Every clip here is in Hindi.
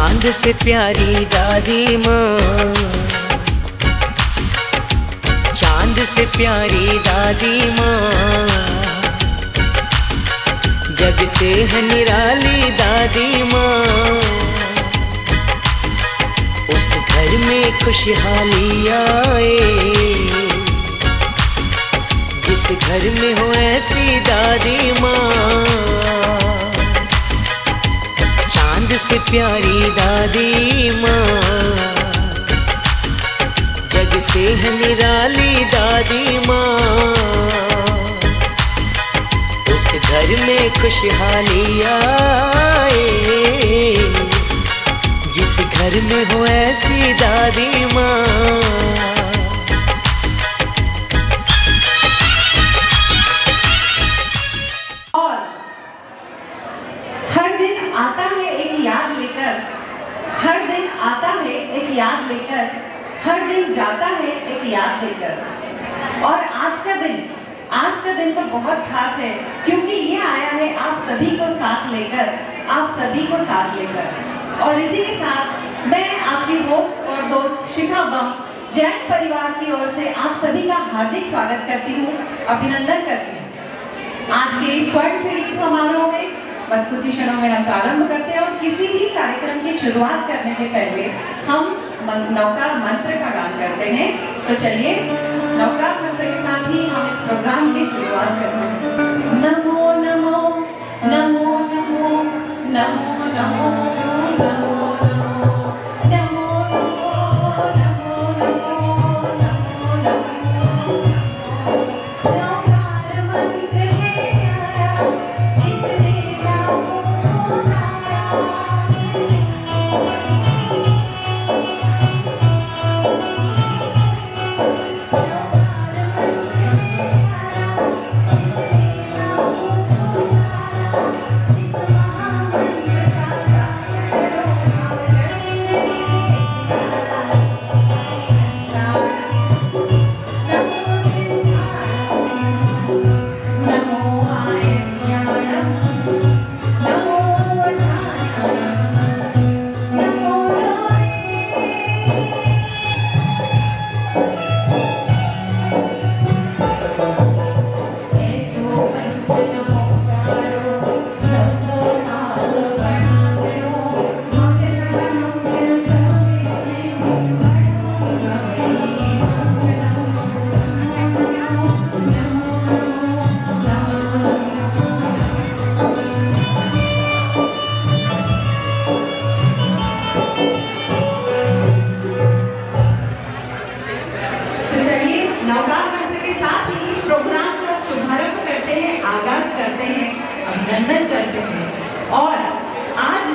चांद से प्यारी दादी माँ, चांद से प्यारी दादी माँ, जग से है निराली दादी माँ। उस घर में खुशहाली आए, जिस घर में हो ऐसी दादी माँ। चांद से प्यारी दादी माँ, जग से है निराली दादी माँ। उस घर में खुशहाली आए, जिस घर में हो ऐसी दादी माँ। हर दिन आता है एक याद लेकर, हर दिन जाता है एक याद लेकर। और आज का दिन तो बहुत खास है, क्योंकि ये आया है आप सभी को साथ लेकर, आप सभी को साथ लेकर। और इसी के साथ मैं आपकी होस्ट और दोस्त शिखा बम जैन परिवार की ओर से आप सभी का हार्दिक स्वागत करती हूँ, अभिनंदन करती हूँ। आज के स्वर्ण संगीत समारोह में बस कुछ ही क्षणों में हम प्रारंभ करते हैं। और किसी भी कार्यक्रम की शुरुआत करने से पहले हम नवकार मंत्र का गान करते हैं। तो चलिए नवकार मंत्र के साथ ही हम इस प्रोग्राम की शुरुआत करते हैं। नमो नमो नमो नमो नमो नमो नमो अभिनंदन करते हैं। और आज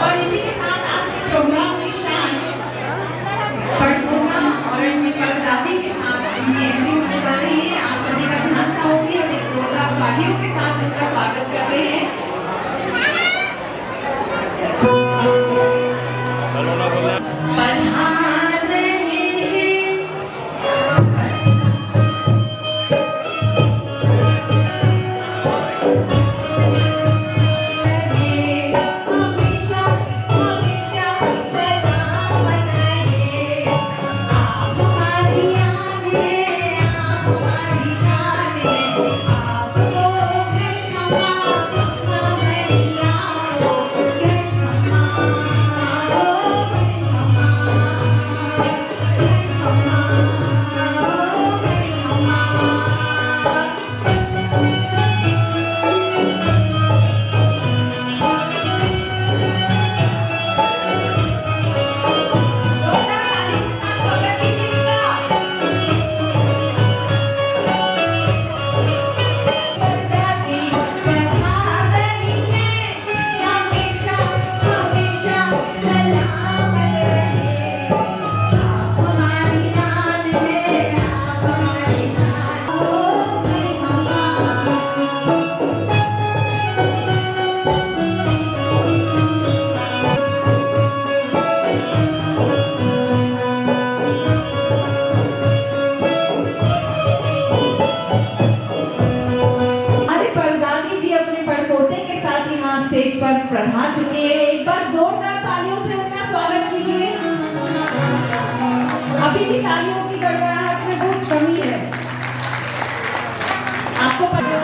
और इसी के साथ आज के प्रोग्राम की शान पटोला और अपनी कलाकारी के साथ ऐसी होने वाली है। आप सभी का ध्यान चाहूंगी और एक जोरदार तालियों के साथ इनका स्वागत करते हैं। पधार चुके हैं। एक बार जोरदार तालियों से उनका स्वागत कीजिए। अभी भी तालियों की गड़गड़ाहट में बहुत कमी है। आपको पता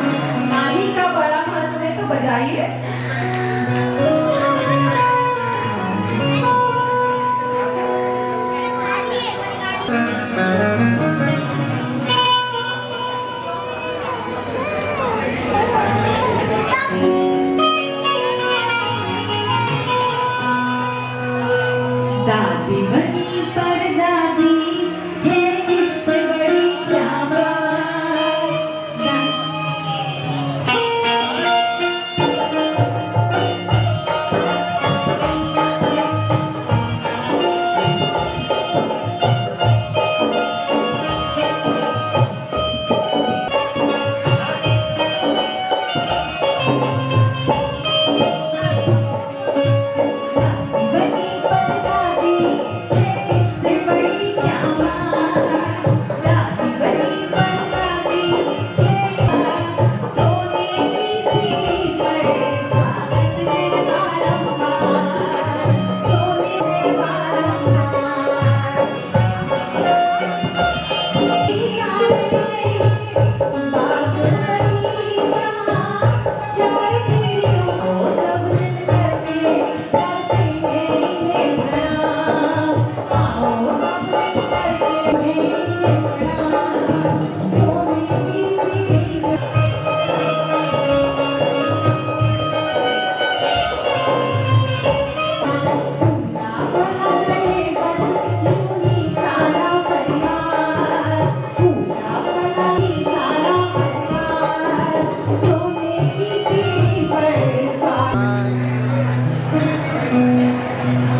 ताली का बड़ा महत्व है, तो बजाइए। दादी बनी परदादी है, इससे बड़ी क्या बात।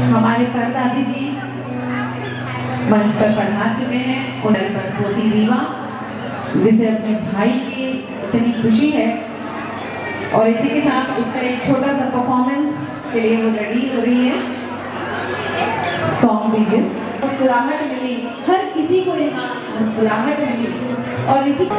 हमारे परदादी जी मंच पर पधार चुके हैं। उनकी पोती रीवा, जिसे अपने भाई की इतनी खुशी है, और इसी के साथ उसका एक छोटा सा परफॉर्मेंस के लिए वो रेडी हो रही है। सॉन्ग दीजिए। मुस्कुराहट मिली, हर किसी को यहाँ मुस्कुराहट मिली, और इसी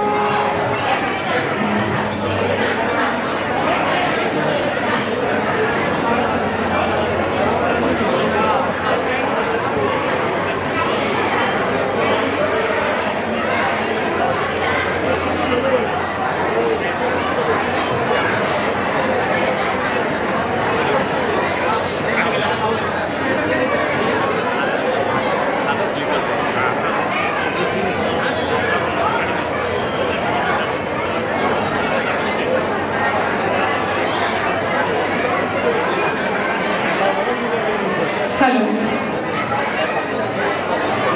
हेलो,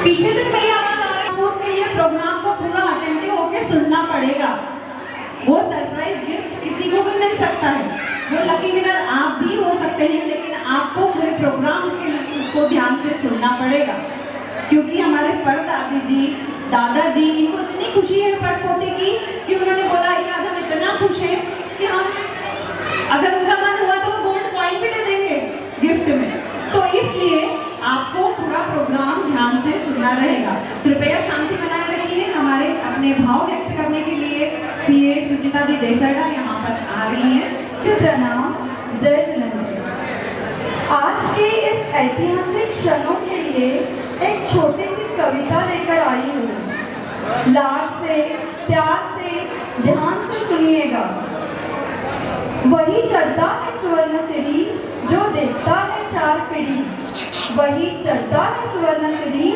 पीछे से मेरी आवाज आ रही है। उसके लिए प्रोग्राम को पूरा अटेंटिव होकर सुनना पड़ेगा। वो सरप्राइज गिफ्ट किसी को भी मिल सकता है। वो लकी विनर आप भी हो सकते हैं, लेकिन आपको पूरे प्रोग्राम को ध्यान से सुनना पड़ेगा, क्योंकि हमारे परदादी जी, दादाजी, इनको इतनी खुशी है पड़पोते की कि उन्होंने बोला कि आज हम इतना खुश हैं कि हम अगर उनका मन हुआ तो वो गोल्ड कॉइन भी दे देंगे गिफ्ट में। तो इसलिए आपको पूरा प्रोग्राम ध्यान से सुनना रहेगा। कृपया शांति बनाए रखिए। हमारे अपने भाव व्यक्त करने के लिए सीए सुचिता दी देसरडा यहाँ पर आ रही हैं। प्रणाम, जय जगन्नाथ। आज के इस ऐतिहासिक क्षणों के लिए एक छोटी सी कविता लेकर आई हूँ। लाड से, प्यार से, ध्यान से सुनिएगा। वही चढ़ता है सुवर्ण सीढ़ी जो देखता है चार पीढ़ी। वही चढ़ता है सुवर्ण सीढ़ी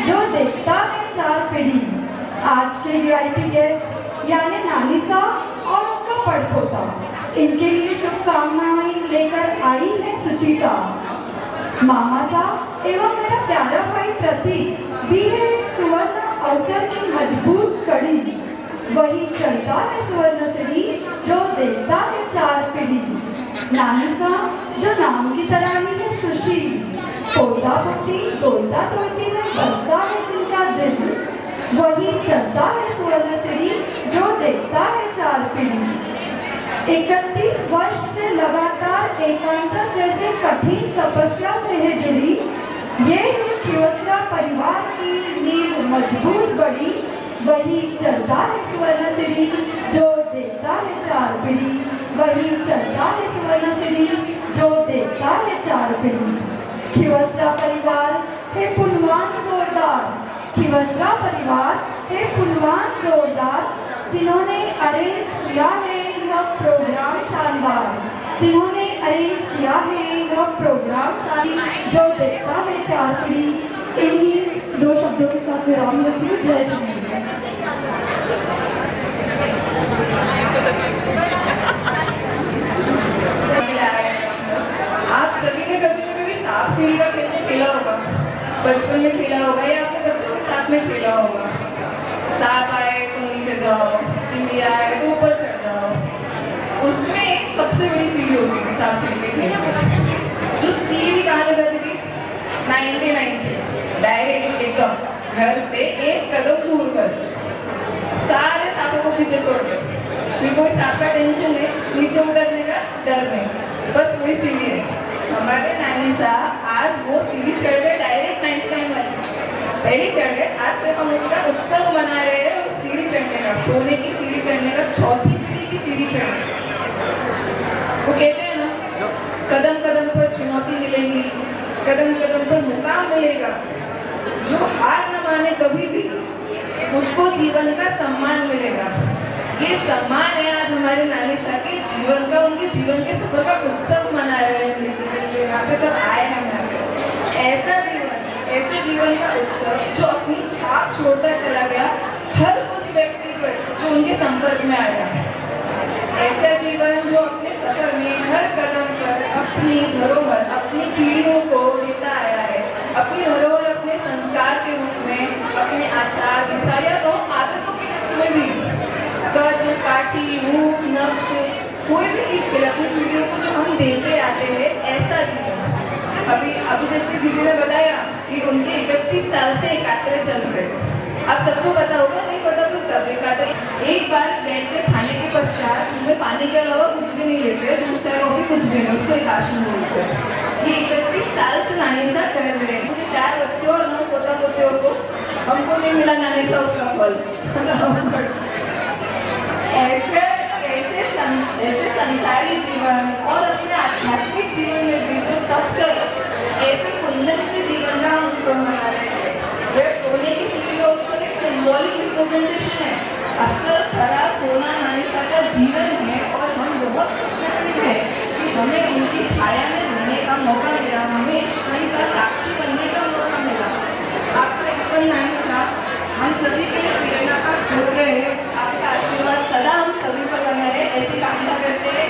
जो देखता है चार पीढ़ी। आज के वीआईपी गेस्ट यानी नानी साहब और उनका पड़पोता, इनके लिए शुभकामनाएं लेकर आई है सुचिता। मामा साहब एवं मेरा प्यारा भाई प्रतीक भी है सुवर्ण अवसर की मजबूत कड़ी। वही चलता है सुवर्ण सीढ़ी जो देखता है चार पीढ़ी। नानी साहब जो नाम की तरह ही है सुशील, पोता पोती तोता तोती में बसता है जिनका दिल। वही चलता है सुवर्ण सीढ़ी जो देखता है चार पीढ़ी। 31 वर्ष से लगातार एकांतर जैसे कठिन तपस्या से है जुड़ी ये खिवसरा परिवार की नींव मजबूत बड़ी। वही चलता है सुवर्ण सीढ़ी जो देखता है चार पीढ़ी, वही चढ़ता है सुवर्ण सिरी जो देखता है चार पीढ़ी। खिवसरा परिवार है पुलवान जोरदार, खिवसरा परिवार है पुलवान जोरदार, जिन्होंने अरेंज किया है यह प्रोग्राम शानदार, जिन्होंने अरेंज किया है यह प्रोग्राम शानदार जो देखता है चार पीढ़ी। इन्हीं दो शब्दों के साथ विराम लेती हूँ। जय हिंद। आप सभी ने कभी न कभी सांप सीढ़ी का खेल खेला होगा, बचपन में खेला होगा या अपने बच्चों के साथ में खेला होगा। सांप आए तो नीचे जाओ, सीढ़ी आए तो ऊपर चढ़ जाओ। उसमें एक सबसे बड़ी सीढ़ी होती थी सांप सीढ़ी के खेल में, जो सीढ़ी कहाँ लगाती थी 99 पे, डायरेक्ट एकदम घर से एक कदम दूर, बस सारे सांपों को पीछे छोड़ दो, फिर कोई सांप का टेंशन नहीं, नीचे उतरने का डर नहीं, बस वही सीढ़ी है। हमारे नानी साहब आज वो सीढ़ी चढ़ गए डायरेक्ट 99 वाली, पहले चढ़ गए, आज से हम उसका उत्सव मना रहे हैं उस सीढ़ी चढ़ने का, सोने की सीढ़ी चढ़ने का, चौथी पीढ़ी की सीढ़ी चढ़ने। वो कहते हैं ना, कदम कदम पर चुनौती मिलेगी, कदम कदम पर मुकाम मिलेगा, जो हार न माने कभी भी उसको जीवन का सम्मान मिलेगा। ये सम्मान है आज हमारे नानी साहब के जीवन का, उनके जीवन के सफर का उत्सव मना रहे हैं जो यहाँ पे सब आए हैं यहाँ पे। ऐसा जीवन, ऐसे जीवन का उत्सव जो अपनी छाप छोड़ता चला गया हर उस व्यक्ति पर जो उनके संपर्क में आया। ऐसा जीवन जो अपने सफर में हर कदम पर अपनी धरोहर, अपनी पीढ़ियों को देता आया है, अपनी धरोहर अपने संस्कार के रूप में, अपने आचार विचार या तो आदतों के रूप में भी, कद काठी रूप नक्श कोई भी चीज़ के लिए अपनी पीढ़ियों को जो हम देते आते हैं, ऐसा जीवन। अभी जैसे जीजी ने बताया कि उनके 31 साल से एकात्रे चल रहे, आप सबको पता होगा, नहीं पता तो तब एकात्रे एक बार बैठ के खाने के पश्चात उनमें पानी के अलावा कुछ भी नहीं लेते, दूध चाय कॉफी कुछ भी नहीं, उसको एकाशन बोलते हैं। ये 31 साल से नानी साहब कर रहे हैं, मुझे 4 बच्चों और 9 पोता पोतियों को, हमको नहीं मिला नानी साहब उसका फल। ऐसे संसारी जीवन और अपने आध्यात्मिक जीवन में भी जो तब तक ऐसे कुंदन के जीवन का हम उत्सव मना रहे हैं। वह सोने की सीढ़ी का उत्सव एक सिंबॉलिक रिप्रेजेंटेशन है, अक्सर खरा सोना नानी साहब का जीवन है और हम बहुत खुशनसीब हैं कि हमें उनकी छाया में रहने का मौका मिला, हमें इस क्षण का साक्षी बनने का मौका मिला। आपसे अपन नानी साहब हम सभी के लिए प्रेरणा का स्रोत रहे, आपका आशीर्वाद सदा हम सभी पर बना रहे, ऐसी कामना करते हैं।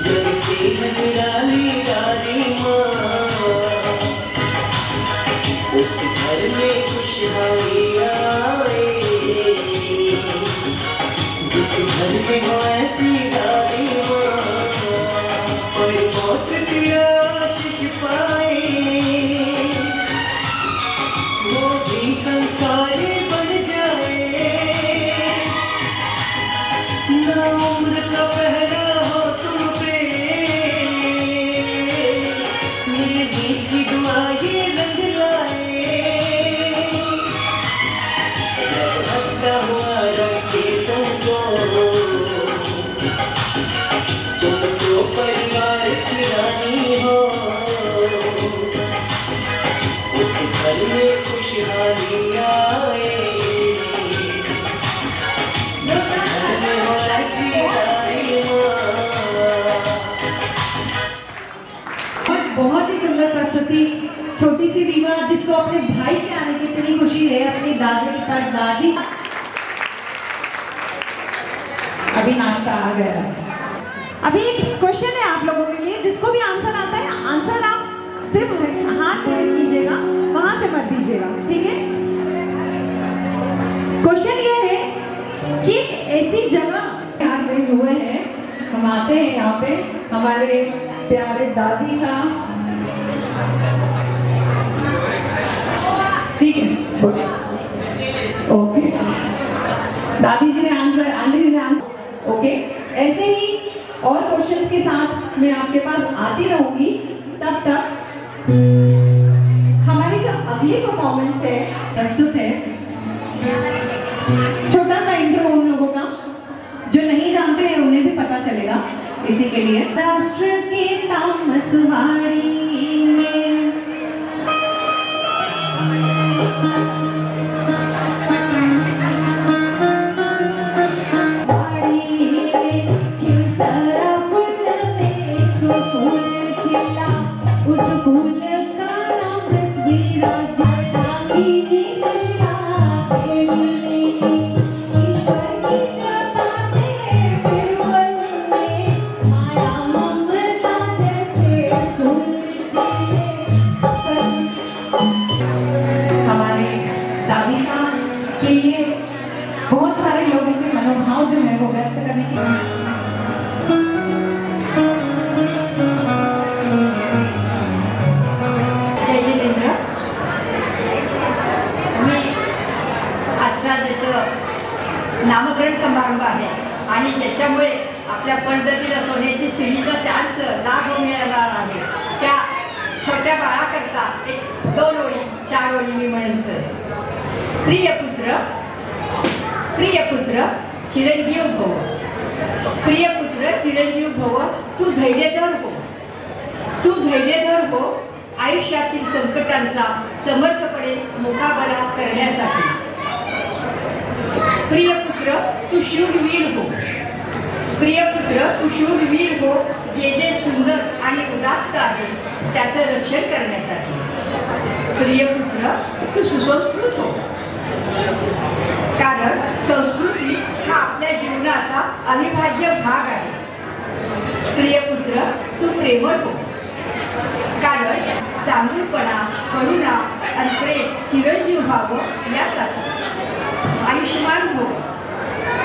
जब से नजराली बहुत ही सुंदर प्रस्तुति। छोटी सी रीवा जिसको अपने भाई के आने की इतनी खुशी है, अपनी दादी का दादी। अभी नाश्ता आ गया। अभी एक क्वेश्चन है आप लोगों के लिए, जिसको भी आंसर आता है आंसर आप सिर्फ हाथ रेज कीजिएगा, वहां से मत दीजिएगा, ठीक है। क्वेश्चन ये है कि ऐसी जगह हाथ रेज हुए हैं, हम आते हैं यहाँ पे, हमारे प्यारे दादी का, ठीक है, ओके, दादी जी ने आंसर, आंटी जी ने आंसर, ओके। ऐसे ही और क्वेश्चंस के साथ मैं आपके पास आती रहूंगी। तब तक हमारी जो अगली परफॉर्मेंस है, प्रस्तुत है, छोटा सा इंट्रो उन लोगों का, जो नहीं जानते हैं उन्हें भी पता चलेगा इसी के लिए। राष्ट्र के तामसवाड़ी में उस फूल का नाम पृथ्वीराज रागिनी महिला देवी, ईश्वर की कृपा से बिरबल में माया ममता जैसे फूल खिले। हमारे दादी साहब के लिए बहुत सारे लोगों के मनोभाव जो है वो व्यक्त करने की नामकरण समारंभ आहे आणि त्याच्यामुळे आपल्या पणजतीला सोन्याची शिडीचा चान्स लाभ मिळणार आहे। त्या छोट्या बाळाकरता एक 2 ओळी 4 ओळी मी म्हणेन सर। प्रियपुत्र चिरंजीव भव, प्रियपुत्र चिरंजीव भव, तू धैर्यधर हो, तू धैर्यधर हो, आयुष्यातील संकटांचा समर्थपणे मुकाबला करण्यासाठी। प्रियपुत्र तू शूरवीर हो, प्रियपुत्र तू शूरवीर हो, जे सुंदर आणि उदात्त आहे त्याचं रक्षण करण्यासाठी। प्रियपुत्र तू सुसंस्कृत हो, कारण संस्कृती हा आपल्या जीवनाचा अविभाज्य भाग आहे। प्रियपुत्र तू प्रेमळ हो, कारण चांगुलपणा, करुणा आणि प्रेम चिरंजीव व्हावं यासाठी। आयुष्यमान हो,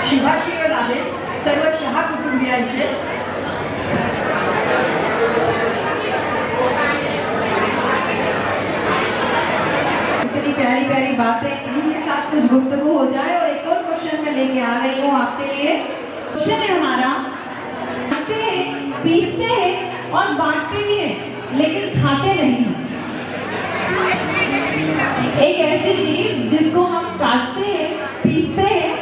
शुभाशीर्वाद आहे सर्व शहा कुटुंबियांचे। इतनी प्यारी प्यारी बातें, इनके साथ कुछ गुफ्तगू हो जाए। और एक और क्वेश्चन मैं लेके आ रही हूँ आपके लिए। क्वेश्चन है हमारा, खाते हैं, पीसते हैं और बांटते भी हैं, लेकिन खाते नहीं। एक ऐसी चीज जिसको हम काटते हैं, पीसते हैं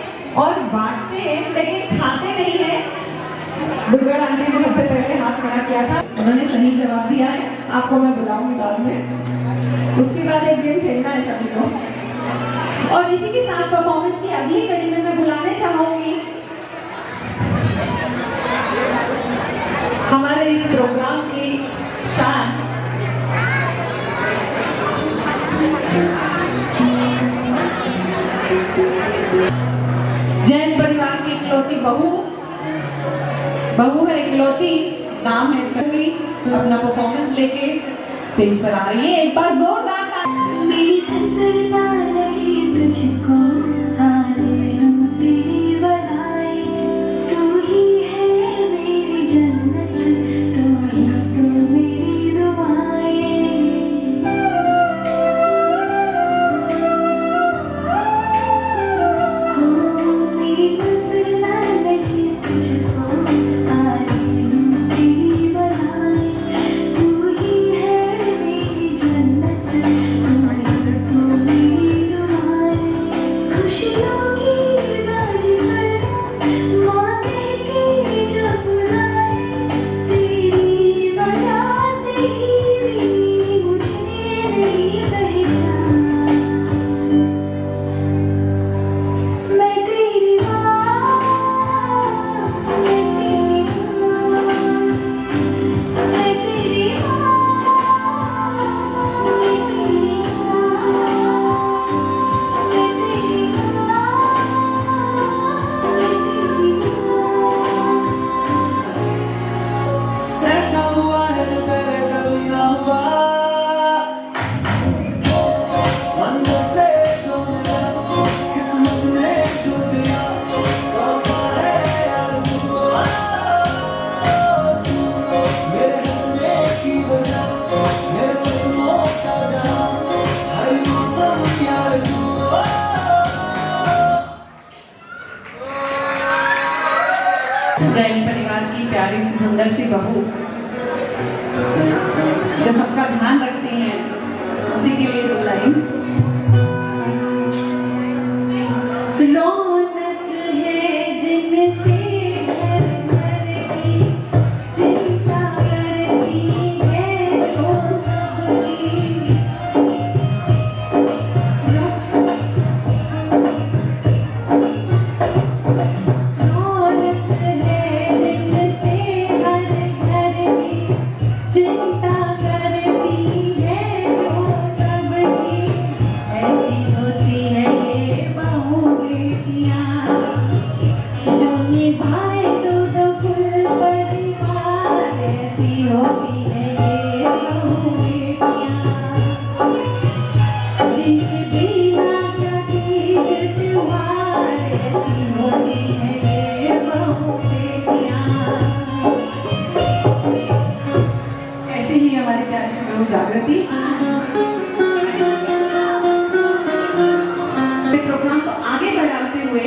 और बांटते हैं, लेकिन खाते नहीं है। दुर्गा आंटी ने सबसे पहले हाथ खड़ा किया था, उन्होंने सही जवाब दिया है। आपको मैं बुलाऊंगी बाद में, उसके बाद एक गेम खेलना है सभी को। और इसी के साथ परफॉर्मेंस की अगली कड़ी में मैं बुलाने चाहूंगी हमारे इस प्रोग्राम की शान, जैन परिवार की इकलौती बहू है, इकलौती नाम है इसका। अपना परफॉर्मेंस लेके स्टेज पर आ रही है। एक बार जोरदार मेरी नजर ना लगी तुझको, हारे लूं तेरी बनाई, तू ही है मेरी जन्नत, तू ही तो मेरी दुआएं। हो मेरी नजर ना लगी तुझको, हारे लूं तेरी बनाई, तू ही है मेरी जन्नत, तू ही तो मेरी दुआएं। सुंदर सी बहू जो सबका ध्यान रखती हैं, उसी के लिए 2 लाइन्स। रौनक है जिनसे घर घर की, चिंता करती है तो सबकी। रौनक है जिनसे घर घर की, चिंता करती है जो सबकी। ऐसी होती है ये बहू बेटियां, जो निभाए दो कुल परिवार। ऐसी होती है ये बहू बेटियां, जिनके बिना क्या तीज त्योहार। ऐसी होती है ये बहू बेटियां। ऐसे ही हमारी प्यारी बहू जागृति प्रोग्राम को आगे बढ़ाते हुए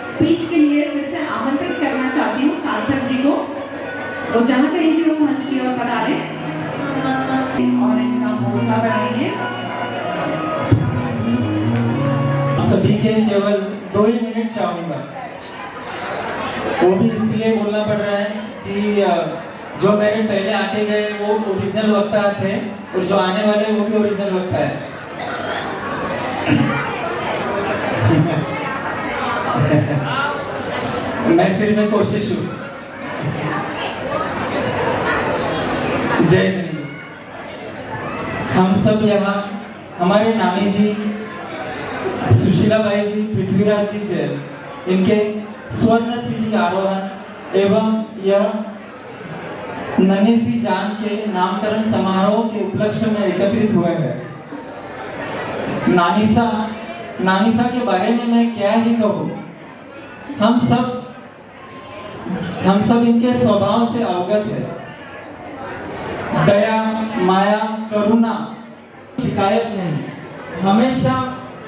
स्पीच के लिए फिर से आमंत्रित करना चाहती हूँ सार्थक जी को। वो जहाँ कहीं भी वो मंच की ओर पधारे और इनका हौसला बढ़ाइए। सभी के केवल 2 ही मिनट चाहूंगा, वो भी इसलिए बोलना पड़ रहा है कि जो मेरे पहले आके गए वो ओरिजिनल वक्ता थे और जो आने वाले वो भी ओरिजिनल वक्ता है। मैं सिर्फ एक कोशिश हूँ। जय हिंद। हम सब यहाँ हमारे नानी जी सुशीला बाई जी, पृथ्वीराज जी जैन, इनके स्वर्ण सिंह आरोहण एवं यह नन्ही सी जान के नामकरण समारोह के उपलक्ष्य में एकत्रित हुए हैं। नानीसा के बारे में मैं क्या ही कहूँ। हम सब इनके स्वभाव से अवगत है। दया, माया, करुणा, शिकायत नहीं, हमेशा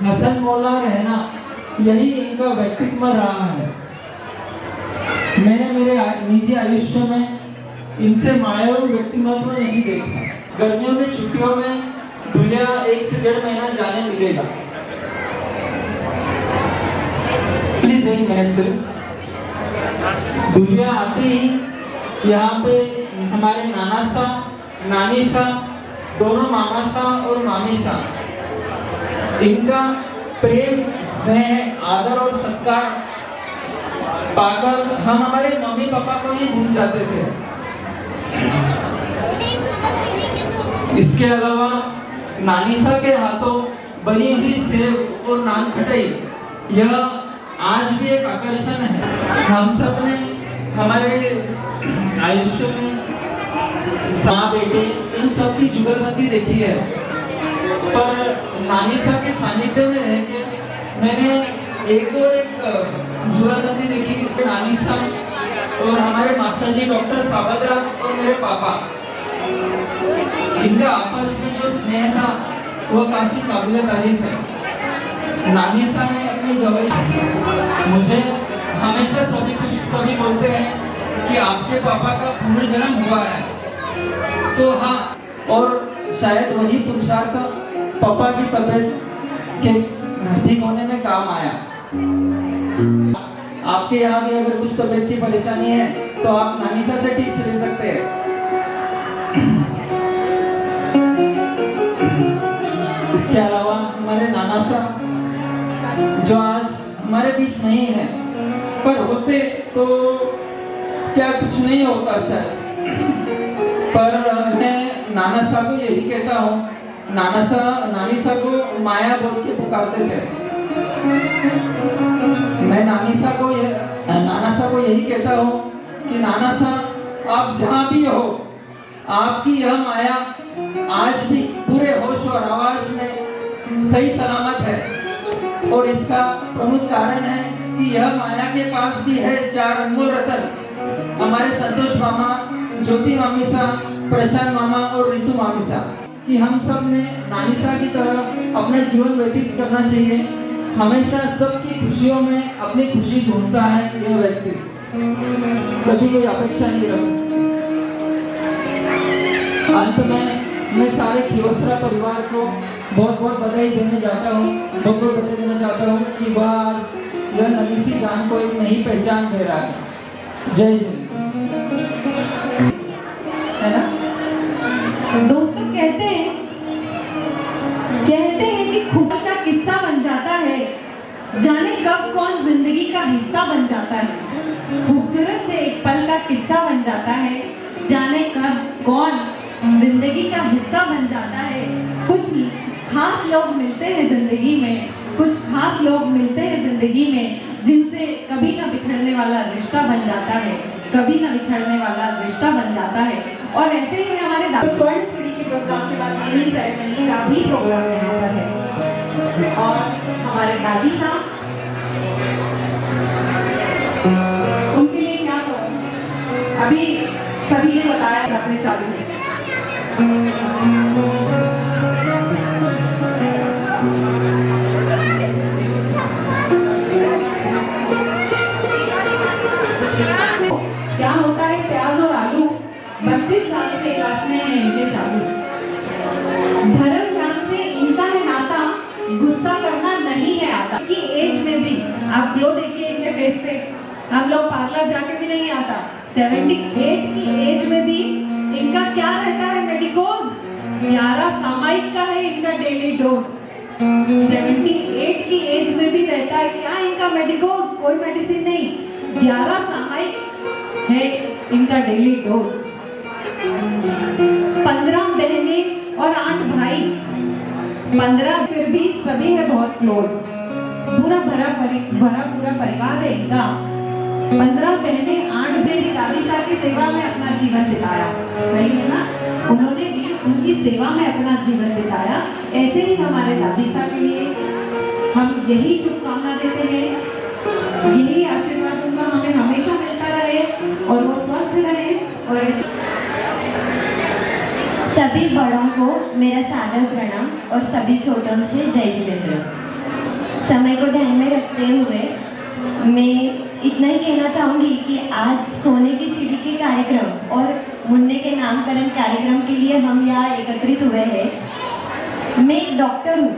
हसन मौला रहना, यही इनका व्यक्तित्व रहा है। मैंने मेरे निजी आयुष्य में इनसे मायावी व्यक्तिमत्व नहीं देखा। गर्मियों में छुट्टियों में दुनिया 1 से 1.5 महीना जाने मिलेगा। प्लीज 1 मिनट सिर्फ। दुनिया आते ही यहाँ पे हमारे नाना सा, नानी सा, दोनों मामा सा और मामी सा, इनका प्रेम, स्नेह, आदर और सत्कार पाकर हम हमारे मम्मी पापा को ही भूल जाते थे। इसके अलावा नानीसा के हाथों बनी हुई सेव और नान खटाई, यह आज भी एक आकर्षण है। हम सब ने हमारे आयुष्य में माँ बेटे इन सब की जुगलबंदी देखी है, पर नानीसा के सानिध्य में रह के मैंने एक जुगलबंदी देखी कि नानीसा और हमारे मास्टर जी डॉक्टर साबतराज और मेरे पापा, इनका आपस में जो स्नेह था वो काफी काबिल तारीफ है। नानीसा ने अपनी जवानी मुझे हमेशा सभी बोलते हैं कि आपके पापा का पुनर्जन्म हुआ है, तो हाँ, और शायद वही पुरुषार्थ पापा की तबीयत के ठीक होने में काम आया। आपके यहाँ भी अगर कुछ तबीयत की परेशानी है तो आप नानीसा से टिप्स ले सकते हैं। इसके अलावा हमारे नाना सा जो आज हमारे बीच नहीं है, पर होते तो क्या कुछ नहीं होता शायद, पर मैं नाना सा को यही कहता हूँ, नानी सा को माया बोल के पुकारते थे। मैं नाना सा को यही कहता हूँ कि नाना सा आप जहाँ भी हो, आपकी यह माया आज भी पूरे होश और आवाज में सही सलामत है, और इसका प्रमुख कारण है कि यह माया के पास भी है 4 अनमोल रतन, हमारे संतोष मामा, ज्योति मामी सा, प्रशांत मामा और रितु मामी सा, कि हम सब ने नानीसा की तरह अपना जीवन व्यतीत करना चाहिए। हमेशा सबकी खुशियों में अपनी खुशी ढूंढता है यह व्यक्ति, कभी कोई अपेक्षा नहीं रखता। अंत में मैं सारे खिवसरा परिवार को बहुत बहुत बधाई देना चाहता हूँ, बहुत बहुत बधाई देना चाहता हूँ कि वह आज यह नन्ही सी जान को एक नई पहचान दे रहा है। जय हिंद। है ना? दोस्तों कहते हैं कि खुदा का किस्सा बन जाता है, जाने कब कौन जिंदगी का हिस्सा बन जाता है। खूबसूरत से एक पल का किस्सा बन जाता है, जाने कब कौन जिंदगी का हिस्सा बन जाता है। कुछ खास लोग मिलते हैं जिंदगी में, कुछ खास लोग मिलते हैं जिंदगी में, जिनसे कभी ना बिछड़ने वाला रिश्ता बन जाता है, कभी ना बिछड़ने वाला रिश्ता बन जाता है। और ऐसे ही हमारे स्वर्ण सीढ़ी के प्रोग्राम के बाद मेरी सेरेमनी का भी प्रोग्राम यहाँ पर है। और हमारे दादी साहब, उनके लिए क्या कहूँ, अभी सभी ने बताया अपने चालू है। क्या होता है प्याज और आलू, 32 साल के क्लास में है इनके चालू। धर्म ध्यान से इनका है नाता, गुस्सा करना नहीं है आता। कि एज में भी आप ग्लो देखिए इनके फेस पे, हम लोग पार्लर जाके भी नहीं आता। 78 की एज में भी इनका क्या रहता है मेडिकोज, 11 सामायिक का है इनका डेली डोज। 78 की एज में भी रहता है क्या इनका मेडिकोज, कोई मेडिसिन नहीं, 11 सामायिक है इनका डेली डोज। 15 बहनें और 8 भाई, 15 फिर भी सभी है बहुत क्लोज, पूरा भरा पूरा परिवार है इनका। 15 बहनें 8 बेटी दादी साहब की सेवा में अपना जीवन बिताया, सही है ना? उन्होंने भी उनकी सेवा में अपना जीवन बिताया। ऐसे ही हमारे दादी साहब के लिए हम यही शुभकामना देते हैं, यही आशीर्वाद उनका हमें हमेशा मिलता रहे और वो स्वस्थ रहे। और सभी बड़ों को मेरा सादर प्रणाम और सभी छोटों से जय जितेंद्र। समय को ध्यान में रखते हुए मैं इतना ही कहना चाहूँगी कि आज सोने की सीढ़ी के कार्यक्रम और मुन्ने के नामकरण कार्यक्रम के लिए हम यहाँ एकत्रित हुए हैं। मैं एक डॉक्टर हूँ,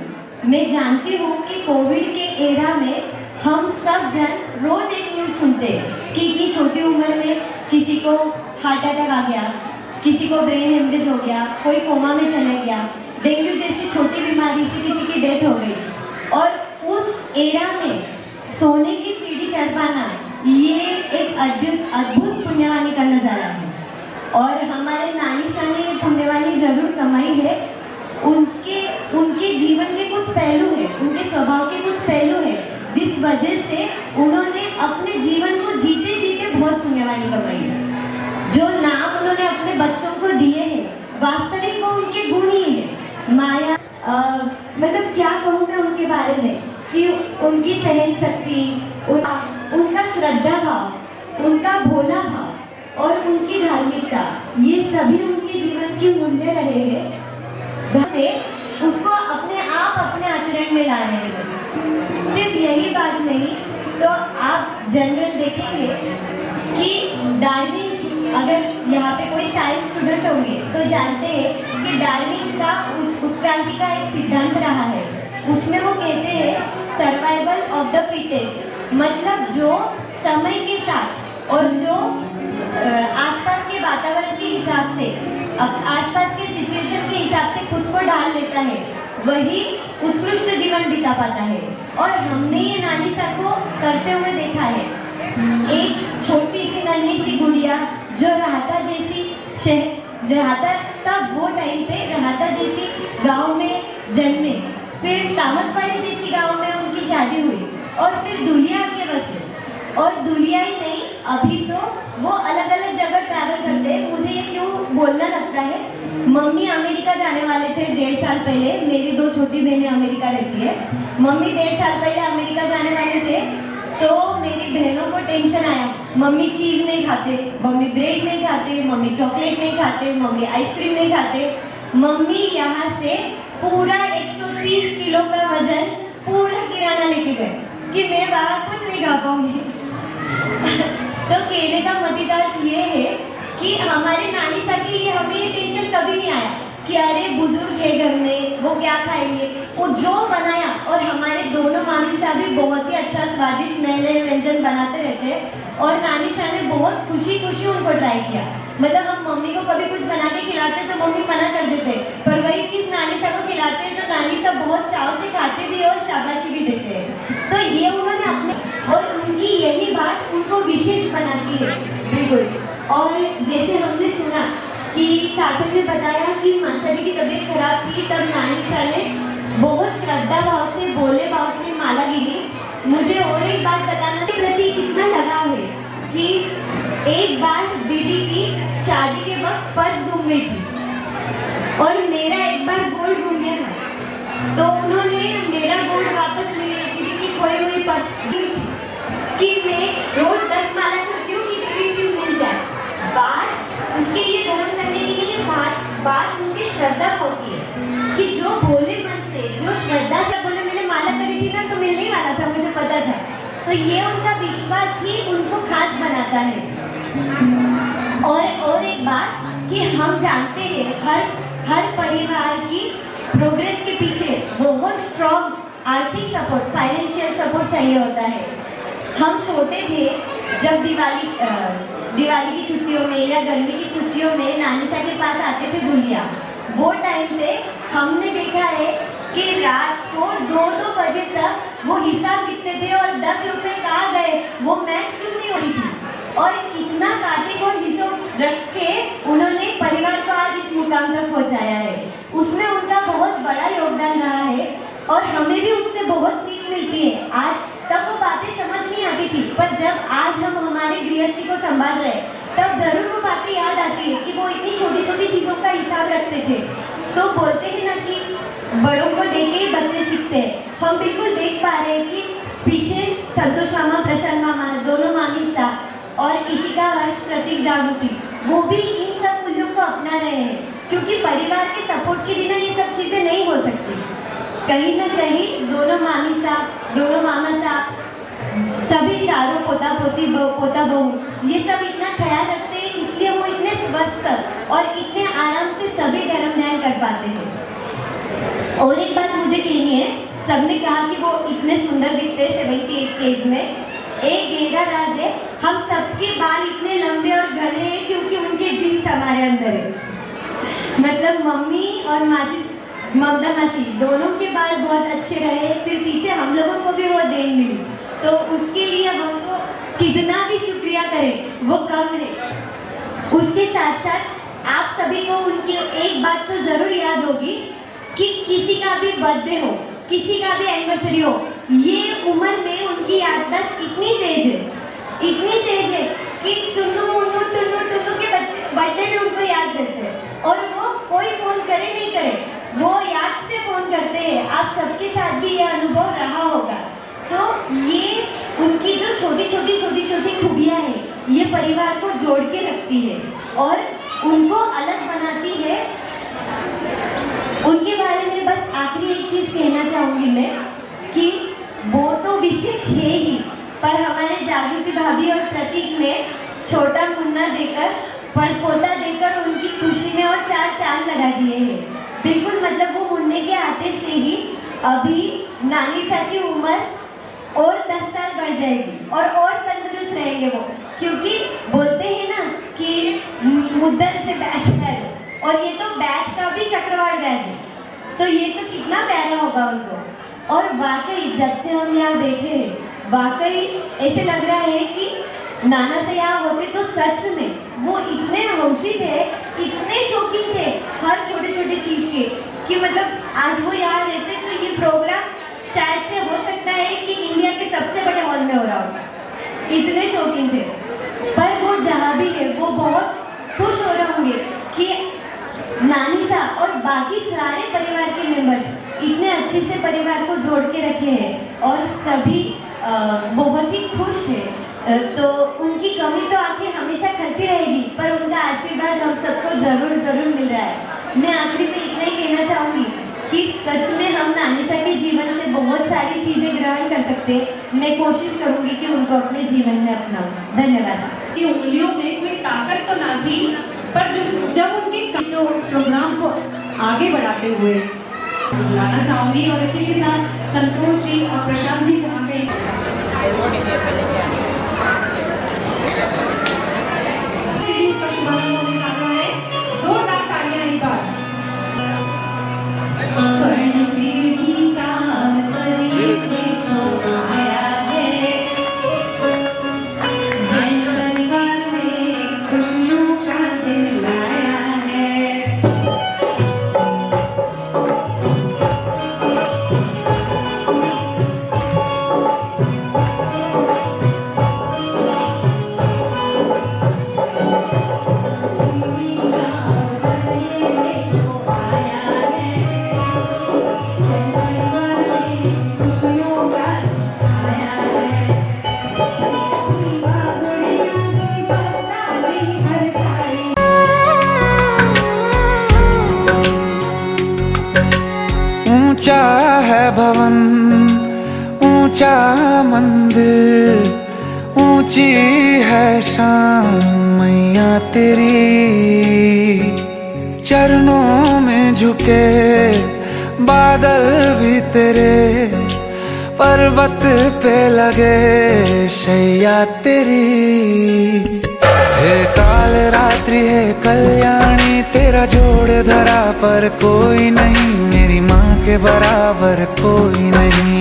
मैं जानती हूँ कि कोविड के एरा में हम सब जन रोज एक न्यूज़ सुनते हैं कि इतनी छोटी उम्र में किसी को हार्ट अटैक आ गया, किसी को ब्रेन हेमरेज हो गया, कोई कोमा में चला गया, डेंगू जैसी छोटी बीमारी से किसी की डेथ हो गई। और उस एरा में सोने की सीढ़ी चढ़ पाना ये एक अद्भुत पुण्यवानी का नज़ारा है। और हमारे नानी साहब ने ये पुण्यवानी जरूर कमाई है। उनके जीवन के कुछ पहलू हैं, उनके स्वभाव के कुछ पहलू हैं जिस वजह से उन्होंने अपने जीवन को जीते जीते बहुत पुण्यवानी कमाई है। जो नाम उन्होंने अपने बच्चों को दिए हैं वास्तविक वो उनके गुण ही है। माया मतलब क्या कहूँ मैं उनके बारे में कि उनकी सहन शक्ति, उनका श्रद्धा भाव, उनका भोला भाव और उनकी धार्मिकता, ये सभी उनके जीवन के मूल्य रहे हैं। से उसको अपने आचरण में ला रहे हैं। सिर्फ यही बात नहीं तो आप जनरल देखेंगे कि डार्विन, अगर यहाँ पे कोई साइंस स्टूडेंट होंगे तो जानते हैं कि डार्विन का उत्क्रांति का एक सिद्धांत रहा है। उसमें वो कहते हैं सर्वाइवल ऑफ द फिटेस्ट, मतलब जो समय के साथ और जो आसपास के वातावरण के हिसाब से, आसपास के सिचुएशन के हिसाब से खुद को ढाल लेता है वही उत्कृष्ट जीवन बिता पाता है। और हमने ये नानी साहब को करते हुए देखा है। एक छोटी सी नन्ही सी गुड़िया जो राहता तब वो टाइम पे राहता जैसी गांव में जन्मे, फिर तामसवाड़ी जैसी गांव में उनकी शादी हुई और फिर दुलिया के बसे। और दुलिया ही नहीं, अभी तो वो अलग अलग जगह ट्रैवल करते हैं। मुझे ये क्यों बोलना लगता है, मम्मी अमेरिका जाने वाले थे 1.5 साल पहले, मेरी 2 छोटी बहनें अमेरिका रहती है। मम्मी 1.5 साल पहले अमेरिका जाने वाले थे तो मेरी बहनों को टेंशन आया, मम्मी चीज़ नहीं खाते, मम्मी ब्रेड नहीं खाते, मम्मी चॉकलेट नहीं खाते, मम्मी आइसक्रीम नहीं खाते। मम्मी यहाँ से पूरा 130 किलो का वजन पूरा किराना लेके गए कि मैं बाहर कुछ नहीं खा पाऊंगी। तो कहने का मतलब ये है कि हमारे नानी साहब के लिए हमें ये टेंशन कभी नहीं आया कि अरे बुजुर्ग है घर में, वो क्या खाएंगे। वो जो बनाया, और हमारे दोनों मामी साहब भी बहुत ही अच्छा स्वादिष्ट नए नए व्यंजन बनाते रहते हैं, और नानी साहब ने बहुत खुशी खुशी उनको ट्राई किया। मतलब हम मम्मी को कभी कुछ बना के खिलाते तो मम्मी मना कर देते, पर वही चीज़ नानी साहब को खिलाते हैं तो नानी साहब बहुत चाव से खाते भी और शाबाशी भी देते हैं। तो ये उन्होंने अपने, और उनकी यही बात उनको विशेष बनाती है। बिल्कुल। और जैसे हमने सुना कि सार्थक ने बताया कि माता जी की तबीयत खराब थी, तब नानी साहब ने बहुत श्रद्धा भाव से, भोले भाव से माला गिरी। मुझे और एक बात बताना के प्रति कितना लगाव है कि एक बार दीदी की शादी के वक्त पर्स गुम गई थी और मेरा एक बार गोल्ड गुम गया था, तो उन्होंने मेरा गोल्ड वापस ले लिया। दीदी की खोई हुई पर्स कि मैं रोज 10 माला करती हूँ कि कोई चीज मिल जाए। बात उसके लिए धर्म करने के लिए बात उनकी श्रद्धा होती है कि जो भोले मन से, जो श्रद्धा से बोले मैंने माला करी थी ना तो मिलने ही वाला था, मुझे पता था। तो ये उनका विश्वास ही उनको खास बनाता है। और एक बात कि हम जानते हैं हर परिवार की प्रोग्रेस के पीछे बहुत स्ट्रॉन्ग आर्थिक सपोर्ट, फाइनेंशियल सपोर्ट चाहिए होता है। हम छोटे थे जब दिवाली की छुट्टियों में या गर्मी की छुट्टियों में नानी साहब के पास आते थे भूलिया, वो टाइम पे हमने देखा है कि रात को 2-2 बजे तक वो हिसाब लिखते थे और 10 रुपए कहाँ गए, वो मैच क्यों नहीं हो रही थी, और इतना काटे को हिसाब रख के उन्होंने परिवार को आज इस मुकाम तक पहुँचाया है। उसमें उनका बहुत बड़ा योगदान रहा है और हमें भी उससे बहुत सीख मिलती है। आज तब वो बातें समझ नहीं आती थी, पर जब आज हम हमारे गृहस्थी को संभाल रहे तब जरूर वो बातें याद आती है कि वो इतनी छोटी छोटी चीज़ों का हिसाब रखते थे। तो बोलते हैं ना कि बड़ों को देख के बच्चे सीखते हैं। हम बिल्कुल देख पा रहे हैं कि पीछे संतोष मामा, प्रशांत मामा, दोनों मामी साहब और इशिका हर्ष, प्रतीक, जागृति, वो भी इन सब मूल्यों को अपना रहे हैं, क्योंकि परिवार के सपोर्ट के बिना ये सब चीज़ें नहीं हो सकती। कहीं ना कहीं दोनों मामी साहब, दोनों मामा साहब, सभी चारों पोता पोती, पोता बहू, ये सब इतना ख्याल रखते हैं, इसलिए वो इतने स्वस्थ और इतने आराम से सभी धर्म ध्यान कर पाते हैं। और एक बात मुझे कहनी है, सबने कहा कि वो इतने सुंदर दिखते हैं 78 के एज में। एक गहरा राज है, हम सबके बाल इतने लंबे और घने हैं क्योंकि उनके जीन्स हमारे अंदर है। मतलब मम्मी और मासी, ममता मासी, दोनों के बाल बहुत अच्छे रहे, फिर पीछे हम लोगों को भी वो देन मिली, तो उसके लिए हमको कितना भी शुक्रिया करें वो कम है। उसके साथ साथ आप सभी को उनकी एक बात तो ज़रूर याद होगी कि किसी का भी बर्थडे हो, किसी का भी एनिवर्सरी हो, ये उम्र में उनकी याददाश्त इतनी तेज है कि चुन्नू मुन्नू टुन्नू टुन्नू के बच्चे बर्थडे में उनको याद करते हैं, और वो कोई फ़ोन करे नहीं करे, वो याद से फ़ोन करते हैं। आप सबके साथ भी ये अनुभव रहा होगा। तो ये उनकी जो छोटी छोटी खूबियाँ हैं, ये परिवार को जोड़ के रखती है और उनको अलग बनाती है। उनके बारे में बस आखिरी एक चीज़ कहना चाहूँगी मैं कि वो तो विशेष है ही, पर हमारे जागृति भाभी और प्रतीक ने छोटा मुन्ना देकर, परपोता देकर उनकी खुशी में और 4 चांद लगा दिए हैं। बिल्कुल, मतलब वो मुन्ने के आते से ही अभी नानी साहब की उम्र और 10 साल बढ़ जाएगी और तंदुरुस्त रहेंगे वो, क्योंकि बोलते हैं ना कि मुद्दत से बैच है, और ये तो बैच का भी चक्रवात बैच है, तो ये तो कितना प्यारा होगा उनको। और वाकई जब से हम यहाँ बैठे हैं, वाकई ऐसे लग रहा है कि नाना से यहाँ होते तो सच में वो इतने होशी थे, इतने शौकीन थे हर छोटी छोटी चीज़ के, कि मतलब आज वो यहाँ रहते तो ये प्रोग्राम शायद से हो सकता है कि इंडिया के सबसे बड़े हॉल में हो रहा होगा, इतने शौकीन थे। पर वो जहाँ भी है वो बहुत खुश हो रहे होंगे कि नानी साहब और बाकी सारे परिवार के मेंबर्स इतने अच्छे से परिवार को जोड़ के रखे हैं और सभी बहुत ही खुश है। तो उनकी कमी तो आखिर हमेशा करती रहेगी, पर उनका आशीर्वाद हम सबको ज़रूर मिल रहा है। मैं आखिरी में इतना ही कहना चाहूँगी कि सच में हम नानी साहब के जीवन से बहुत सारी चीज़ें ग्रहण कर सकते हैं। मैं कोशिश करूँगी कि उनको अपने जीवन में अपनाऊँ। धन्यवाद। की उंगलियों में कोई ताकत तो ना थी, पर जब उनके प्रोग्राम को आगे बढ़ाते हुए बुलाना चाहूंगी। और इसी के साथ संतोष जी और प्रशांत जी जहाँ पे जोरदार तालियां एक बार। स्वर्ण सीढ़ी का शरीर देखो आया है, जैन परिवार में खुशियों का दिन लाया है। ऊंचा है भवन, ऊंचा मंदिर, ऊंची है शान मैया तेरी। चरणों में झुके बादल भी तेरे, पर्वत पे लगे शैया तेरी। हे काल रात्रि है कल्याणी, तेरा जोड़ धरा पर कोई नहीं, मेरी माँ के बराबर कोई नहीं।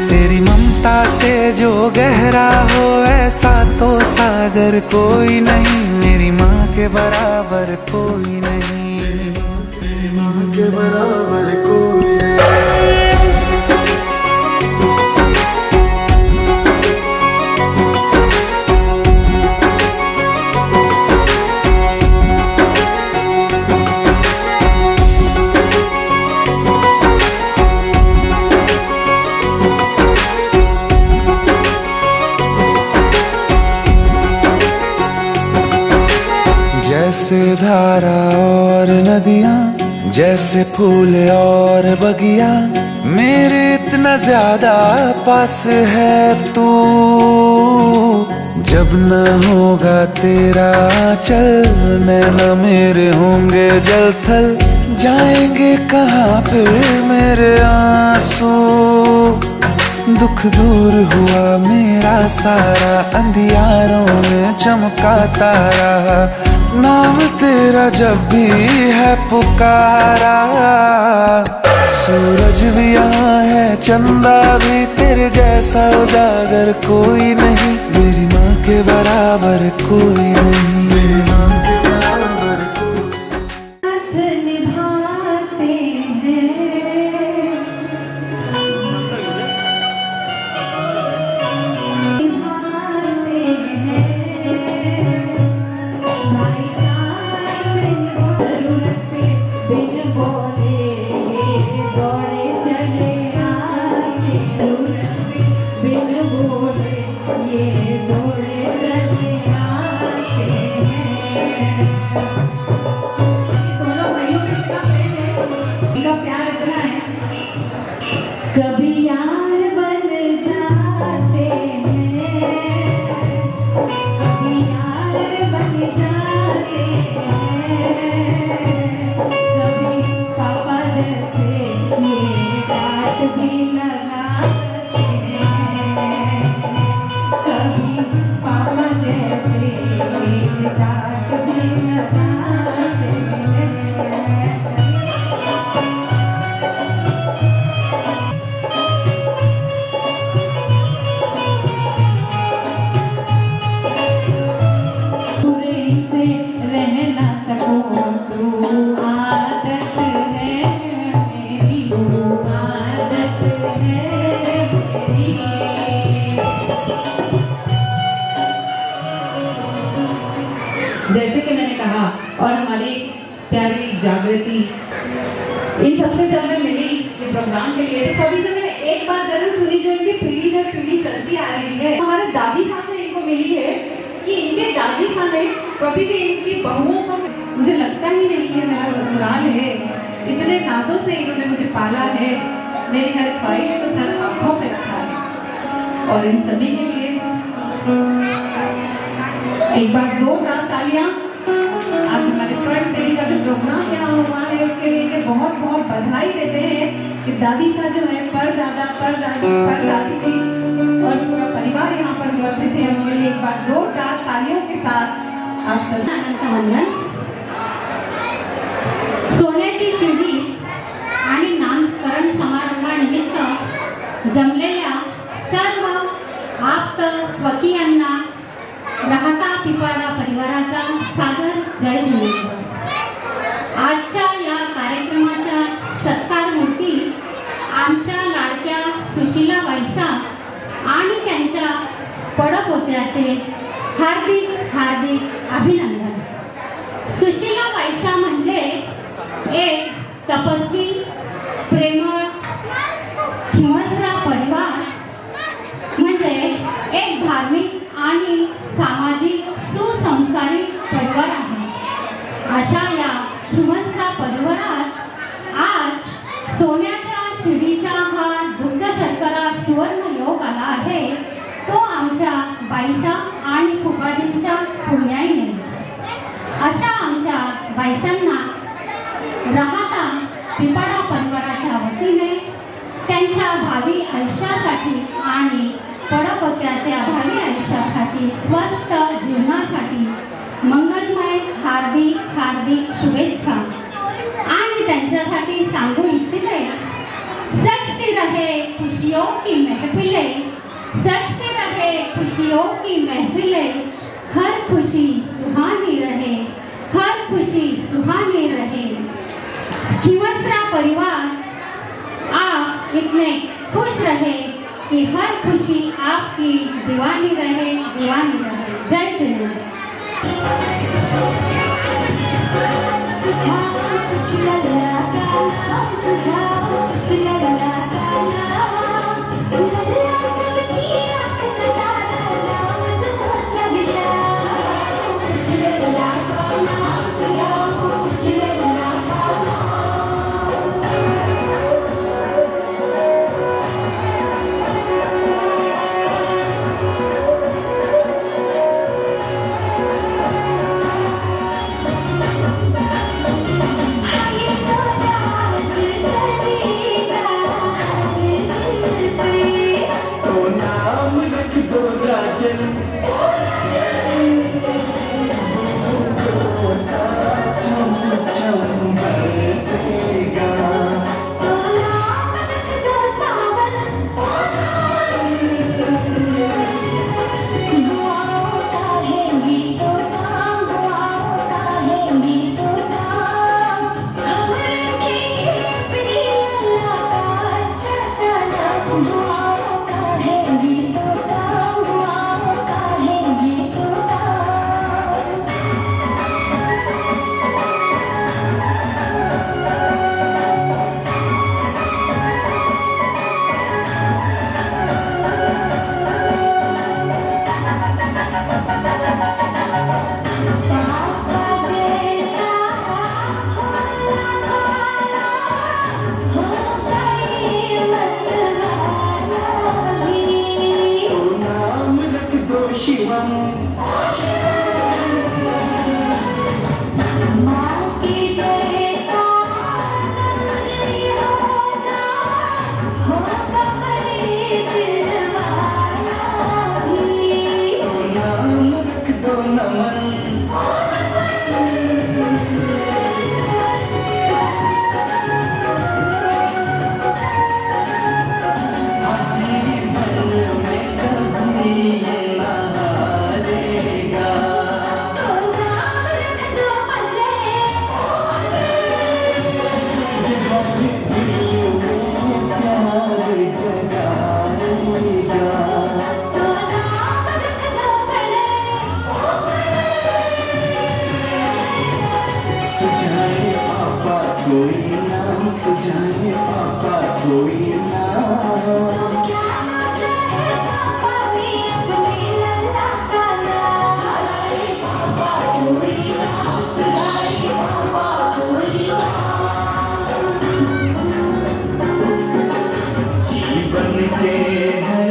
तेरी ममता से जो गहरा हो ऐसा तो सागर कोई नहीं, मेरी माँ के बराबर कोई नहीं, मेरी माँ के बराबर कोई नहीं। जैसे धारा और नदियाँ, जैसे फूल और बगिया, मेरे इतना ज्यादा पास है तू। जब न होगा तेरा चल, नैना मेरे होंगे जल थल, जाएंगे कहाँ फिर मेरे आंसू। दुख दूर हुआ मेरा सारा, अंधियारों में चमका तारा, नाम तेरा जब भी है पुकारा। सूरज भी यहाँ है, चंदा भी, तेरे जैसा उजागर कोई नहीं, मेरी माँ के बराबर कोई नहीं, मेरी माँ के बराबर कोई। निभाते कभी यार बन जाते हैं, कभी यार बन जाते हैं, कभी पापा जैसे ये बात भी लगाते हैं, कभी पापा जैसे ये बात भी लगाते हैं। जैसे कि मैंने कहा, और हमारी प्यारी जागृति इन सबसे जब मैं मिली ये प्रोग्राम के लिए, सभी से मैंने एक बात जरूर सुनी जो इनकी पीढ़ी दर पीढ़ी चलती आ रही है। हमारे दादी साहब से इनको मिली है कि इनके दादी साहब ने कभी भी इनकी बहुओं को, मुझे लगता ही नहीं है मेरा ससुराल है, इतने नाजों से इन्होंने मुझे पाला है, मेरी हर ख्वाहिश को सर आंखों पे रखा है। और इन सभी के लिए एक बार जोरदार तालियां। आज हमारे फ्रंट डेरी का जो प्रोग्राम यहाँ हुआ है उसके लिए बहुत बहुत बधाई देते हैं कि दादी का जो है परदादा परदादी जी और पूरा परिवार यहाँ पर उपस्थित है। उनके लिए एक बार जोरदार तालियों के साथ आप सभी सोन्याची शिडी आणि नामकरण समारंभानिमित्त जमलेल्या सर्व आप्त स्वकीयांना राहता पिपाडा परिवाराचा सादर जय जिनेंद्र। आजच्या या कार्यक्रमाच्या सत्कारमूर्ती आमच्या लाडक्या सुशीला वैसा आणि त्यांच्या पडपोत्याचे हार्दिक हार्दिक अभिनंदन। सुशीला वैसा म्हणजे एक तपस्वी प्रेमळ हिमस्रा परिवार म्हणजे एक धार्मिक आणि सामाजिक सुसंस्कारी परिवार आहे। अशा या हिमस्रा परिवारात आज सोन्याच्या शिडीचा हा दुग्ध शर्करा सुवर्ण योग आला आहे तो आमच्या बाईसा आणि फुफाजींच्या पुण्याईने। अशा आमच्या बाईसांना राहता पिपाडा परिवाराच्या वतीने त्यांच्या भावी आयुष्यासाठी आणि पडपोत्याच्या भावी आयुष्यासाठी स्वस्थ जीवनासाठी मंगलमय हार्दिक हार्दिक शुभेच्छा। आणि त्यांच्यासाठी सांगू इच्छिते सजती रहे खुशियों की महफिलें, सजती रहे खुशियों की महफिलें, हर खुशी सुहानी रहे, हर खुशी सुहानी रहे। हिमस्रा परिवार आप इतने खुश रहे कि हर खुशी आपकी दीवानी रहे, दीवानी रहे। जय जिनेंद्र। जीवन के हर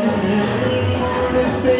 पे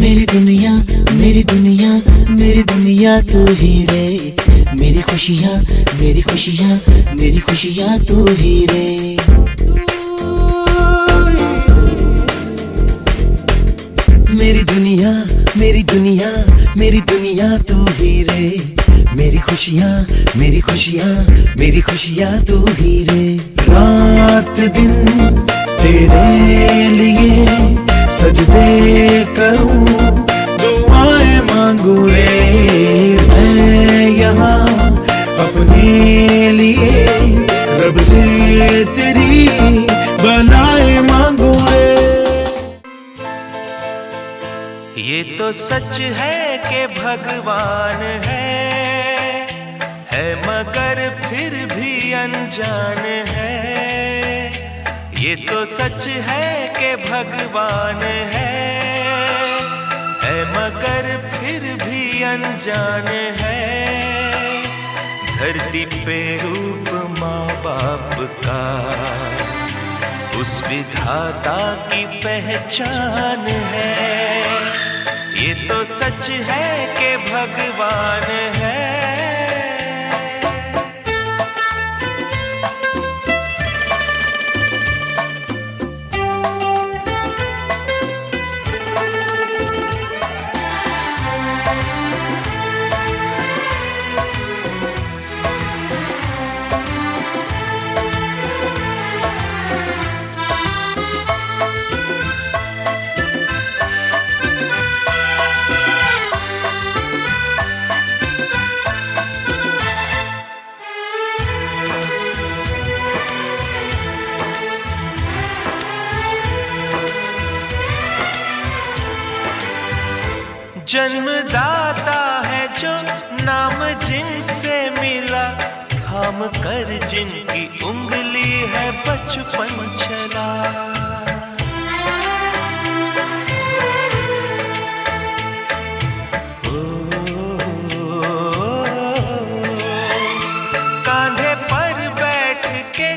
मेरी दुनिया मेरी दुनिया मेरी दुनिया तू ही रे, मेरी खुशियाँ मेरी खुशियाँ मेरी खुशियाँ तू ही रे। मेरी दुनिया मेरी दुनिया मेरी दुनिया तू ही रे, मेरी खुशियाँ मेरी खुशियाँ मेरी खुशियाँ तू ही रे। रात दिन तेरे लिए सजदे करूं, दुआएं मांगू रे मैं यहाँ अपने लिए, रब से तेरी बनाए मांगू रे। ये तो सच है कि भगवान है मगर फिर भी अनजान है। ये तो सच है कि भगवान है मगर फिर भी अनजान है। धरती पे रूप माँ बाप का उस विधाता की पहचान है। ये तो सच है कि भगवान है। जन्मदाता है जो नाम जिनसे मिला, थाम कर जिनकी उंगली है बचपन चला। कांधे पर बैठ के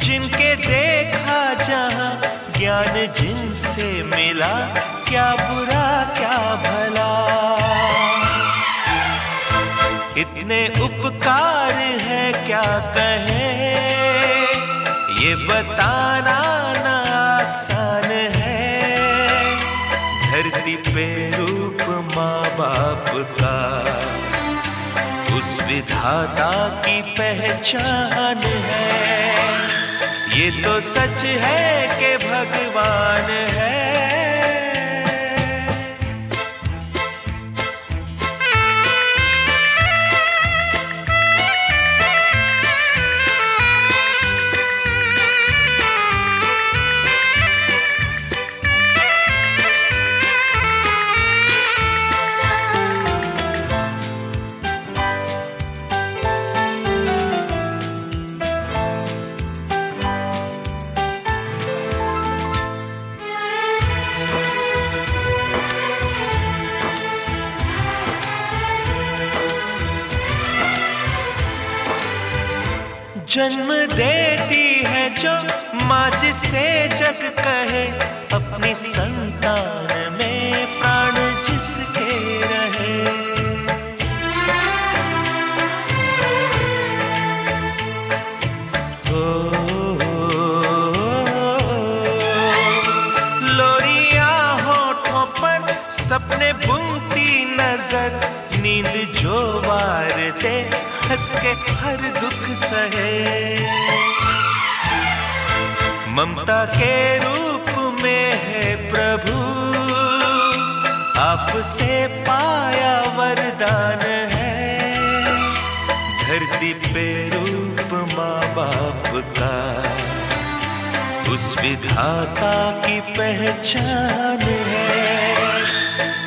जिनके देखा जहां, ज्ञान जिनसे मिला क्या बुरा क्या भला। इतने उपकार है क्या कहें, ये बताना ना आसान है। धरती पे रूप माँ बाप का उस विधाता की पहचान है। ये तो सच है कि भगवान है। जन्म देती है जो माँ जिसे जग कहे, अपनी संतान में प्राण जिसके रहे। लोरिया होठों पर सपने बुनती नजर, नींद जो वार दे हंस के हर दुख सहे। ममता के रूप में है प्रभु, आपसे पाया वरदान है। धरती पे रूप माँ बाप का उस विधाता की पहचान है।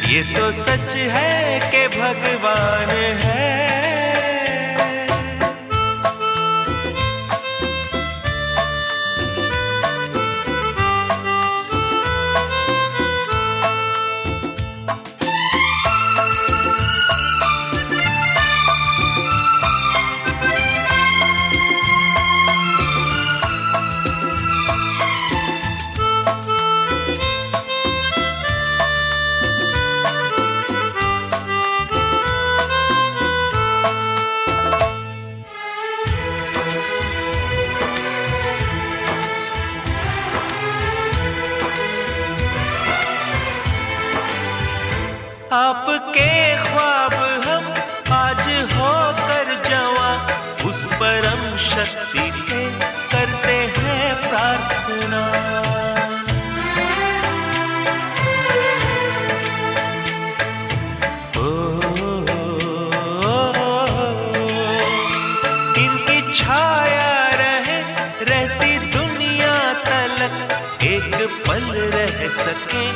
ये तो सच है कि भगवान है। आपके ख्वाब हम आज होकर जवां, उस परम शक्ति से करते हैं प्रार्थना। इनकी छाया रहती दुनिया तलक, एक पल रह सके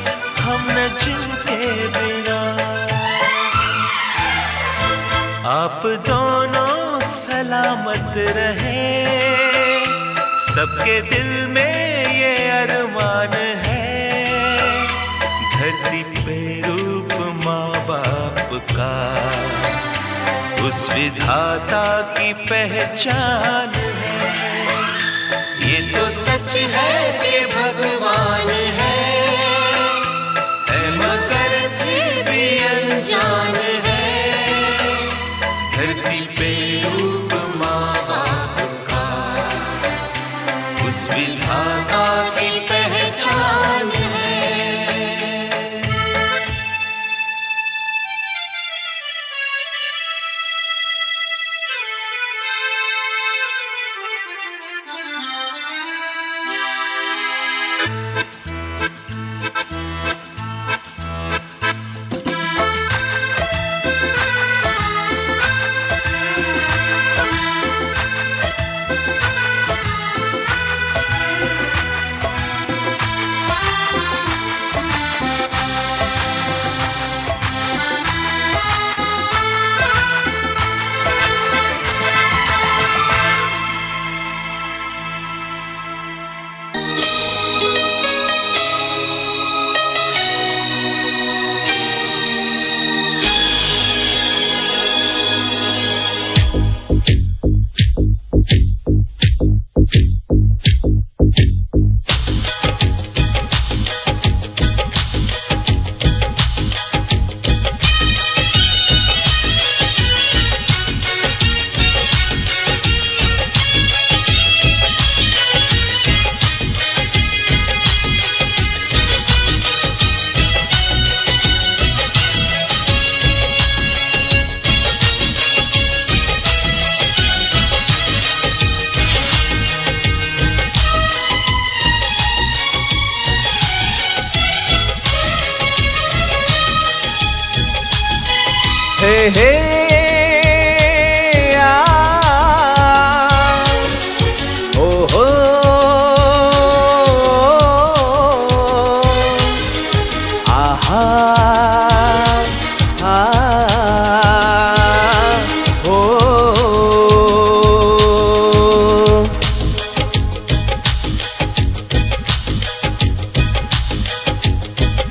हम न जिनके बिना। आप दोनों सलामत रहे, सबके दिल में ये अरमान है, धरती पे रूप माँ बाप का उस विधाता की पहचान है। ये तो सच है कि भगवान है मगर फिर भी अनजान है, धरती पे रूप माँ बाप का उस विधाता की पहचान है। हे ओ हो आहा हो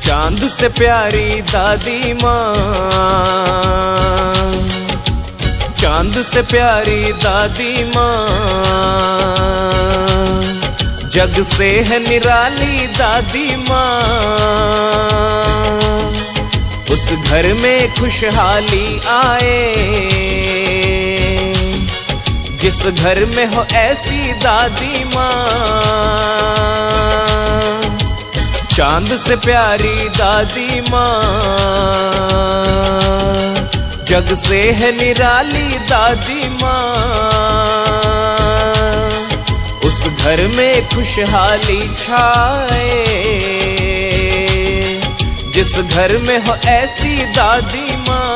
चांद से प्यारी दादी माँ, चांद से प्यारी दादी माँ, जग से है निराली दादी माँ। उस घर में खुशहाली आए, जिस घर में हो ऐसी दादी माँ। चांद से प्यारी दादी माँ, जग से है निराली दादी माँ। उस घर में खुशहाली छाए, जिस घर में हो ऐसी दादी माँ।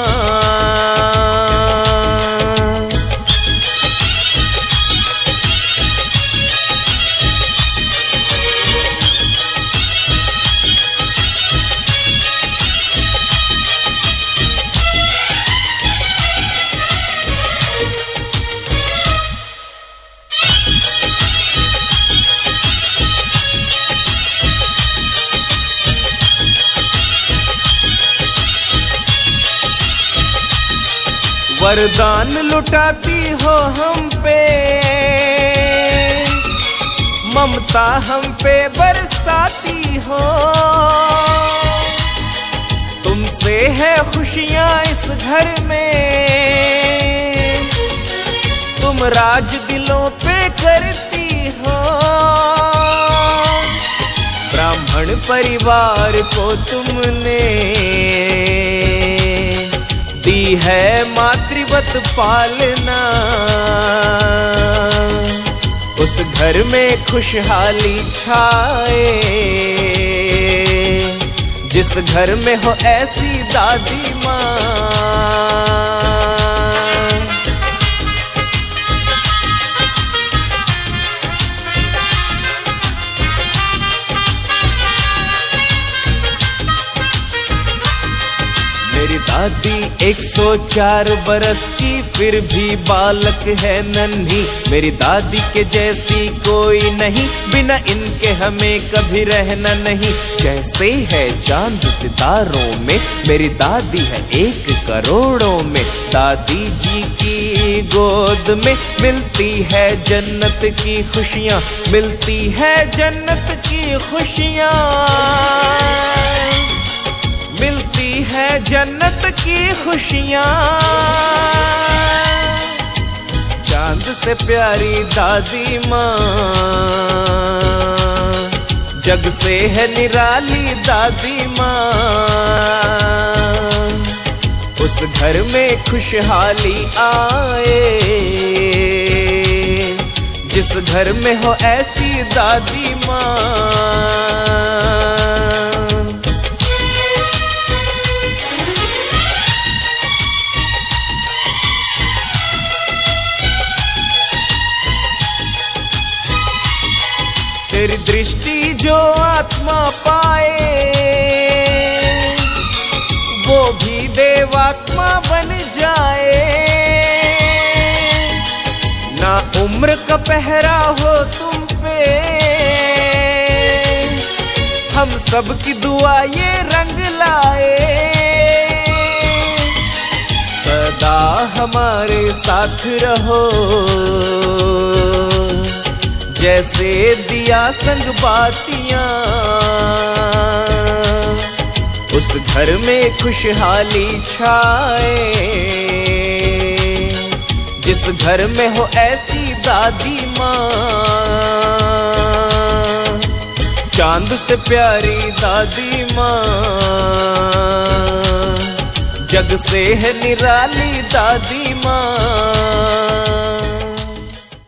वरदान लुटाती हो हम पे, ममता हम पे बरसाती हो। तुमसे है खुशियाँ इस घर में, तुम राज दिलों पे करती हो। ब्राह्मण परिवार को तुमने है मातृवत पालना। उस घर में खुशहाली छाए, जिस घर में हो ऐसी दादी माँ। मेरी दादी 104 बरस की फिर भी बालक है नन्ही। मेरी दादी के जैसी कोई नहीं, बिना इनके हमें कभी रहना नहीं। जैसे है चांद सितारों में, मेरी दादी है 1 करोड़ों में। दादी जी की गोद में मिलती है जन्नत की खुशियाँ, मिलती है जन्नत की खुशियाँ, मिलती है जन्नत की खुशियाँ। चांद से प्यारी दादी माँ, जग से है निराली दादी माँ। उस घर में खुशहाली आए, जिस घर में हो ऐसी दादी माँ। तेरी दृष्टि जो आत्मा पाए, वो भी देवात्मा बन जाए। ना उम्र का पहरा हो तुम पे, हम सब की दुआ ये रंग लाए। सदा हमारे साथ रहो, जैसे दिया संग बातियां। उस घर में खुशहाली छाए, जिस घर में हो ऐसी दादी माँ। चांद से प्यारी दादी माँ, जग से है निराली दादी माँ।